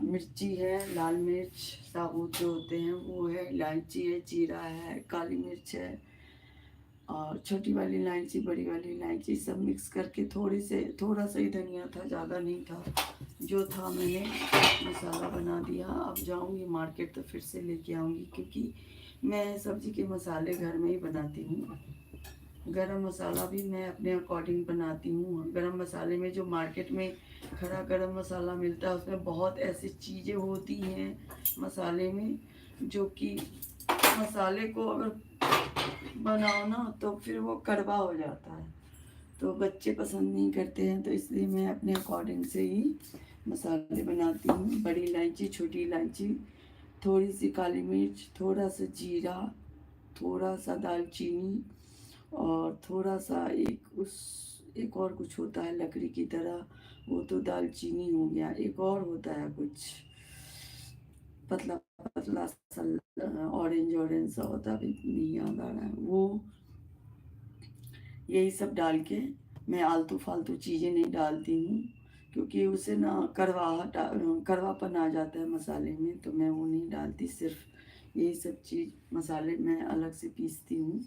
मिर्ची है, लाल मिर्च साबुत जो होते हैं वो है, इलायची है, जीरा है, काली मिर्च है और छोटी वाली इलायची, बड़ी वाली इलायची, सब मिक्स करके थोड़ा सा ही धनिया था, ज़्यादा नहीं था। जो था मैंने मसाला बना दिया। अब जाऊंगी मार्केट तो फिर से लेके आऊंगी, क्योंकि मैं सब्ज़ी के मसाले घर में ही बनाती हूँ। गरम मसाला भी मैं अपने अकॉर्डिंग बनाती हूँ। गरम मसाले में जो मार्केट में खड़ा गरम मसाला मिलता है उसमें बहुत ऐसी चीज़ें होती हैं मसाले में, जो कि मसाले को अगर बनाओ ना तो फिर वो कड़वा हो जाता है, तो बच्चे पसंद नहीं करते हैं। तो इसलिए मैं अपने अकॉर्डिंग से ही मसाले बनाती हूँ। बड़ी इलायची, छोटी इलायची, थोड़ी सी काली मिर्च, थोड़ा सा जीरा, थोड़ा सा दालचीनी और थोड़ा सा एक और कुछ होता है लकड़ी की तरह, वो तो दालचीनी हो गया। एक और होता है कुछ पतला पतला सा ऑरेंज ऑरेंज सा होता है, अभी नहीं याद आ रहा है वो। यही सब डाल के मैं आलतू फालतू चीज़ें नहीं डालती हूँ, क्योंकि उसे ना कड़वापन आ जाता है मसाले में, तो मैं वो नहीं डालती। सिर्फ यही सब चीज़ मसाले मैं अलग से पीसती हूँ।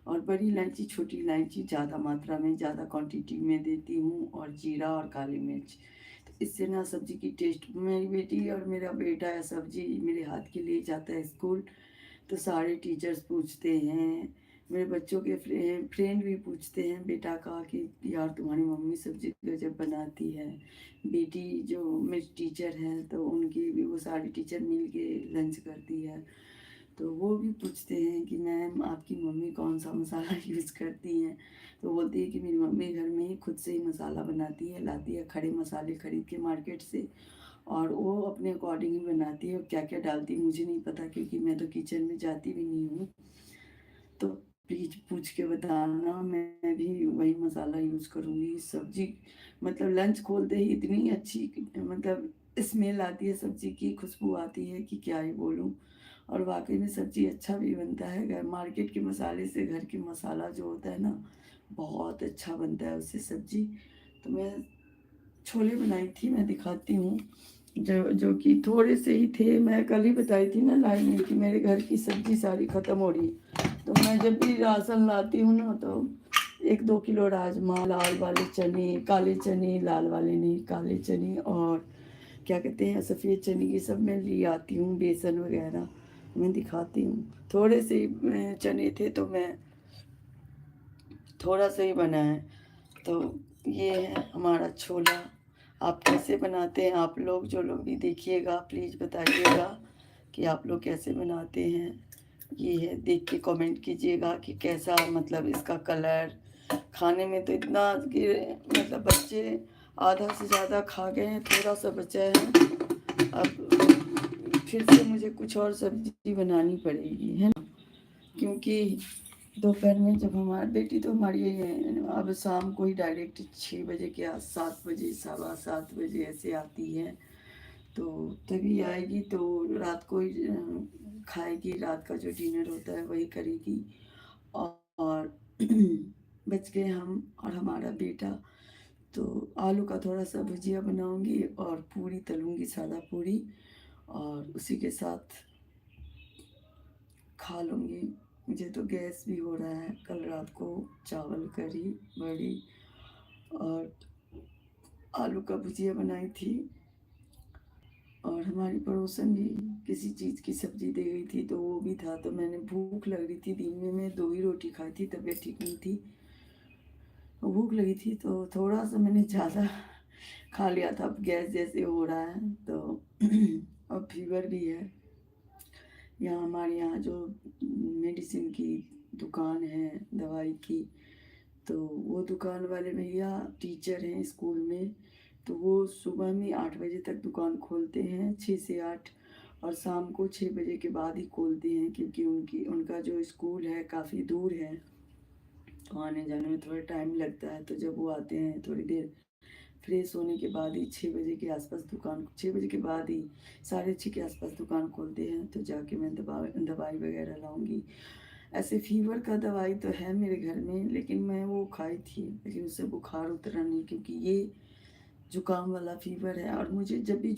और बड़ी इलायची, छोटी इलायची ज़्यादा मात्रा में, ज़्यादा क्वांटिटी में देती हूँ, और जीरा और काली मिर्च। तो इससे ना सब्ज़ी की टेस्ट, मेरी बेटी और मेरा बेटा है, सब्ज़ी मेरे हाथ के लिए जाता है स्कूल, तो सारे टीचर्स पूछते हैं, मेरे बच्चों के फ्रेंड भी पूछते हैं बेटा का कि यार तुम्हारी मम्मी सब्ज़ी गजब बनाती है। बेटी जो मेरी टीचर हैं तो उनकी भी वो सारी टीचर मिल के लंच करती है, तो वो भी पूछते हैं कि मैम आपकी मम्मी कौन सा मसाला यूज़ करती हैं। तो बोलती है कि मेरी मम्मी घर में ही खुद से ही मसाला बनाती है, लाती है खड़े मसाले खरीद के मार्केट से, और वो अपने अकॉर्डिंग ही बनाती है। क्या क्या डालती है मुझे नहीं पता, क्योंकि मैं तो किचन में जाती भी नहीं हूँ। तो प्लीज़ पूछ के बताना, मैं भी वही मसाला यूज़ करूँगी। सब्ज़ी मतलब लंच खोलते ही इतनी अच्छी मतलब स्मेल आती है सब्ज़ी की, खुशबू आती है कि क्या ही बोलूँ। और वाक़ई में सब्ज़ी अच्छा भी बनता है। घर मार्केट के मसाले से घर के मसाला जो होता है ना, बहुत अच्छा बनता है उससे सब्ज़ी। तो मैं छोले बनाई थी, मैं दिखाती हूँ, जो जो कि थोड़े से ही थे। मैं कल ही बताई थी ना लाइन में कि मेरे घर की सब्ज़ी सारी ख़त्म हो रही है। तो मैं जब भी राशन लाती हूँ ना, तो 1-2 किलो राजमा, लाल वाले चने, काले चने, लाल वाले नहीं काले चने, और क्या कहते हैं सफ़ेद चने, ये सब मैं ले आती हूँ, बेसन वगैरह मैं दिखाती हूँ। थोड़े से ही चने थे तो मैं थोड़ा सा ही बनाया। तो ये है हमारा छोला। आप कैसे बनाते हैं? आप लोग जो लोग भी देखिएगा प्लीज़ बताइएगा कि आप लोग कैसे बनाते हैं। ये है, देख के कमेंट कीजिएगा कि कैसा, मतलब इसका कलर। खाने में तो इतना कि मतलब बच्चे आधा से ज़्यादा खा गए हैं, थोड़ा सा बचा है। अब फिर से मुझे कुछ और सब्ज़ी बनानी पड़ेगी, है ना, क्योंकि दोपहर में जब हमारी बेटी तो हमारी अब शाम को ही डायरेक्ट 6 बजे के 7 बजे, 7:15 बजे ऐसे आती है, तो तभी आएगी तो रात को ही खाएगी। रात का जो डिनर होता है वही करेगी। और बच गए हम और हमारा बेटा, तो आलू का थोड़ा सा भुजिया बनाऊंगी और पूरी तलूंगी, सादा पूरी, और उसी के साथ खा लूँगी। मुझे तो गैस भी हो रहा है। कल रात को चावल, करी, बड़ी और आलू का भुजिया बनाई थी, और हमारी पड़ोसन भी किसी चीज़ की सब्ज़ी दे गई थी तो वो भी था। तो मैंने, भूख लग रही थी, दिन में मैं 2 ही रोटी खाई थी, तबीयत ठीक नहीं थी, भूख लगी थी तो थोड़ा सा मैंने ज़्यादा खा लिया था। अब गैस जैसे हो रहा है तो अब फीवर भी है। यहाँ हमारे यहाँ जो मेडिसिन की दुकान है दवाई की, तो वो दुकान वाले भैया टीचर हैं स्कूल में, तो वो सुबह में 8 बजे तक दुकान खोलते हैं, 6 से 8, और शाम को 6 बजे के बाद ही खोलते हैं, क्योंकि उनका जो स्कूल है काफ़ी दूर है, तो आने जाने में थोड़ा टाइम लगता है। तो जब वो आते हैं थोड़ी देर फ्रेश होने के बाद ही 6 बजे के आसपास दुकान, 6 बजे के बाद ही 6:30 के आसपास दुकान खोलते हैं, तो जाके मैं दवाई वगैरह लाऊंगी। ऐसे फीवर का दवाई तो है मेरे घर में, लेकिन मैं वो खाई थी, लेकिन उससे बुखार उतरा नहीं, क्योंकि ये जुकाम वाला फीवर है, और मुझे जब भी